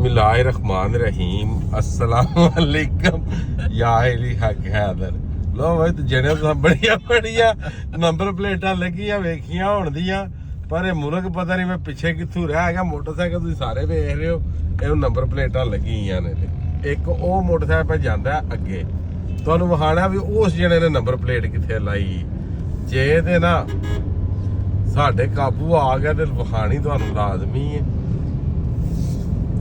बिस्मिल्लाहिर्रहमानिर्रहीम अस्सलाम वालेकुम या अली हक हैदर लो भाई तो जने तो बढ़िया बढ़िया नंबर प्लेटा लगियां वेखियां होण दियां पर ਇਹ ਮੁਲਕ ਪਤਾ ਨਹੀਂ ਮੈਂ ਪਿੱਛੇ ਕਿੱਥੋਂ ਰਹਿ ਗਿਆ ਮੋਟਰਸਾਈਕਲ ਤੁਸੀਂ ਸਾਰੇ ਵੇਖ ਰਹੇ ਹੋ ਇਹਨੂੰ ਨੰਬਰ ਪਲੇਟਾਂ ਲੱਗੀਆਂ ਨੇ ਇੱਕ ਉਹ ਮੋਟਰਸਾਈਕਲ ਪੇ ਜਾਂਦਾ ਅੱਗੇ ਤੁਹਾਨੂੰ ਵਿਖਾਣਾ ਵੀ ਉਸ ਜਣੇ ਨੇ ਨੰਬਰ ਪਲੇਟ ਕਿੱਥੇ ਲਾਈ ਜੇ ਤੇ ਨਾ ਸਾਡੇ ਕਾਬੂ ਆ ਗਿਆ ਤੇ ਵਿਖਾਣੀ ਤੁਹਾਨੂੰ ਲਾਜ਼ਮੀ ਹੈ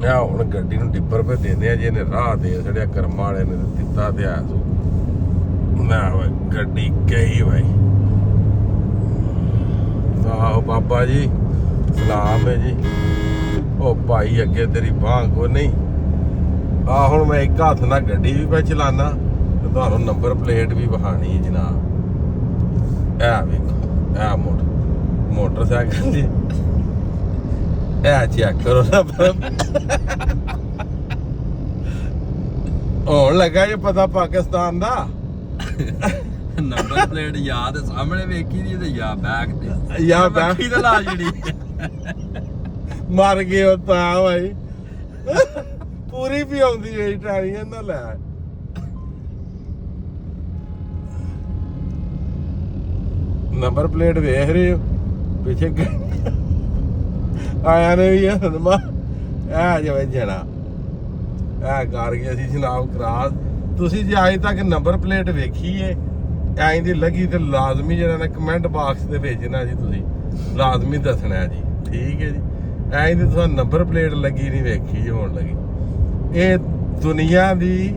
ਆ ਹੁਣ ਗੱਡੀ ਨੂੰ ਟਿੱਪਰ ਪੇ ਦਿੰਦੇ ਆ ਜੇ ਇਹਨੇ ਰਾਹ ਦੇ ਛੜਿਆ ਕਰਮ ਵਾਲੇ ਨੇ ਦਿੱਤਾ ਤੇ ਆ ਨਾ ਗੱਡੀ ਗਈ ਭਾਈ ਆਹੋ ਬਾਬਾ ਜੀ ਸਲਾਮ ਹੈ ਜੀ ਉਹ ਭਾਈ ਅੱਗੇ ਤੇਰੀ ਬਾਂਹ ਕੋ ਨਹੀਂ ਆ ਹੁਣ ਮੈਂ ਇੱਕ ਹੱਥ ਨਾਲ ਗੱਡੀ ਵੀ ਪੈ ਚਲਾਨਾ ਤੇ ਤੁਹਾਨੂੰ ਨੰਬਰ ਪਲੇਟ ਵੀ ਵਿਖਾਣੀ ਹੈ ਜਨਾਬ ਇਹ ਵੇਖੋ ਇਹ ਮੋਟਰਸਾਈਕਲ ਦੀ ਇਹ ਚੈੱਕ ਕਰੋ ਨਾ ਹੁਣ ਲੱਗਾ ਇਹ ਪਤਾ ਪਾਕਿਸਤਾਨ ਦਾ ਨੰਬਰ ਪਲੇਟ ਯਾਦ ਸਾਹਮਣੇ ਵੇਖੀ ਦੀ ਤੇ ਯਾ ਬੈਕ ਤੇ ਯਾ ਬੈਕ ਤੇ ਲਾ ਜਿਹੜੀ ਮਰ ਗਏ ਉਹ ਤਾਂ ਭਾਈ ਪੂਰੀ ਵੀ ਆਉਂਦੀ ਹੋਈ ਟਾਰੀ ਇਹਨਾਂ ਲੈ ਨੰਬਰ ਪਲੇਟ ਵੇਖ ਰਹੇ ਹੋ ਪਿੱਛੇ ਆਇਆ ਨੇ ਵੀ ਹਨਮਾ ਆ ਜਿਵੇਂ ਜਣਾ ਆ ਕਰ ਗਿਆ ਸੀ ਜਨਾਬ ਕਰਾਸ ਤੁਸੀਂ ਜੇ ਅਜੇ ਤੱਕ ਨੰਬਰ ਪਲੇਟ ਵੇਖੀ ਏ ਐਂ ਦੀ ਲੱਗੀ ਤੇ ਲਾਜ਼ਮੀ ਜਿਹੜਾ ਨਾ ਕਮੈਂਟ ਬਾਕਸ ਦੇ ਵਿੱਚ ਨਾ ਜੀ ਤੁਸੀਂ ਲਾਜ਼ਮੀ ਦੱਸਣਾ ਜੀ ਠੀਕ ਹੈ ਜੀ ਐਂ ਦੀ ਤੁਹਾਨੂੰ ਨੰਬਰ ਪਲੇਟ ਲੱਗੀ ਨਹੀਂ ਵੇਖੀ ਹੋਣ ਲੱਗੀ ਇਹ ਦੁਨੀਆ ਦੀ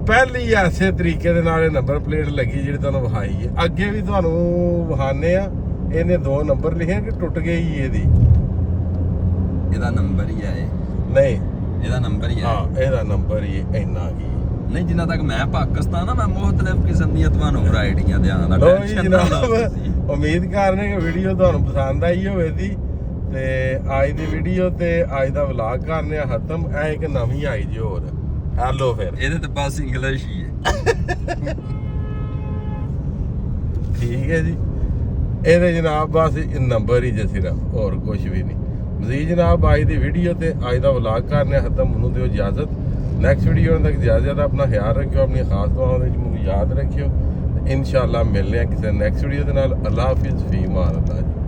ਪਹਿਲੀ ਐਸੇ ਤਰੀਕੇ ਦੇ ਨਾਲ ਇਹ ਨੰਬਰ ਪਲੇਟ ਲੱਗੀ ਜਿਹੜੀ ਤੁਹਾਨੂੰ ਵਿਖਾਈ ਹੈ ਅੱਗੇ ਵੀ ਤੁਹਾਨੂੰ ਵਿਖਾਣੇ ਆ ਇਹਨੇ 2 ਨੰਬਰ ਲਿਖੇ ਕਿ ਟੁੱਟ ਗਈ ਇਹਦੀ ਇਹਦਾ ਨੰਬਰ ਹੀ ਆ ਇਹ ਨਹੀਂ ਇਹਦਾ ਨੰਬਰ ਹੀ ਆ ਹਾਂ ਇਹਦਾ ਨੰਬਰ ਹੀ ਇੰਨਾ ਕੀ ਨਹੀਂ ਜਿੰਨਾ ਤੱਕ ਮੈਂ ਪਾਕਿਸਤਾਨ ਆ ਮੈਂ ਮੁਖਤਲਿਫ ਕਿਸਮ ਦੀਆਂ ਤੁਹਾਨੂੰ ਵੈਰਾਈਟੀਆਂ ਦਿਆਂ ਦਾ ਲੋ ਜੀ ਜਨਾਬ ਉਮੀਦ ਕਰਦੇ ਕਿ ਵੀਡੀਓ ਤੁਹਾਨੂੰ ਪਸੰਦ ਆਈ ਹੋਵੇਗੀ ਤੇ ਅੱਜ ਦੀ ਵੀਡੀਓ ਤੇ ਅੱਜ ਦਾ ਵਲੌਗ ਕਰਨੇ ਆ ਖਤਮ ਇਹ ਇੱਕ ਨਵੀਂ ਆਈ ਜੀ ਹੋਰ ਹੈਲੋ ਫਿਰ ਇਹਦੇ ਤੇ ਬਸ ਇੰਗਲਿਸ਼ ਹੀ ਹੈ ਠੀਕ ਹੈ ਜੀ ਇਹਦੇ ਜਨਾਬ ਬਸ ਨੰਬਰ ਹੀ ਜੇ ਸਿਰਫ ਹੋਰ ਕੁਝ ਵੀ ਨਹੀਂ ਮਜ਼ੀਦ ਜਨਾਬ ਅੱਜ ਦੀ ਵੀਡੀਓ ਤੇ ਅੱਜ ਦਾ ਵਲੌਗ ਕਰਨੇ ਖਤਮ ਮੈਨੂੰ ਦਿਓ ਇਜਾਜ਼ਤ ਨੈਕਸਟ ਵੀਡੀਓ ਤੱਕ ਜ਼ਿਆਦਾ ਆਪਣਾ ਖਿਆਲ ਰੱਖਿਓ ਆਪਣੀ ਖਾਸ ਦੁਆਵਾਂ ਵਿੱਚ ਮੈਨੂੰ ਯਾਦ ਰੱਖਿਓ ਇਨਸ਼ਾਅੱਲਾ ਮਿਲਦੇ ਹਾਂ ਕਿਸੇ ਨੈਕਸਟ ਵੀਡੀਓ ਦੇ ਨਾਲ ਅੱਲਾ ਹਾਫਿਜ਼ ਫੀ ਮਾਨ ਅੱਲਾ ਜੀ।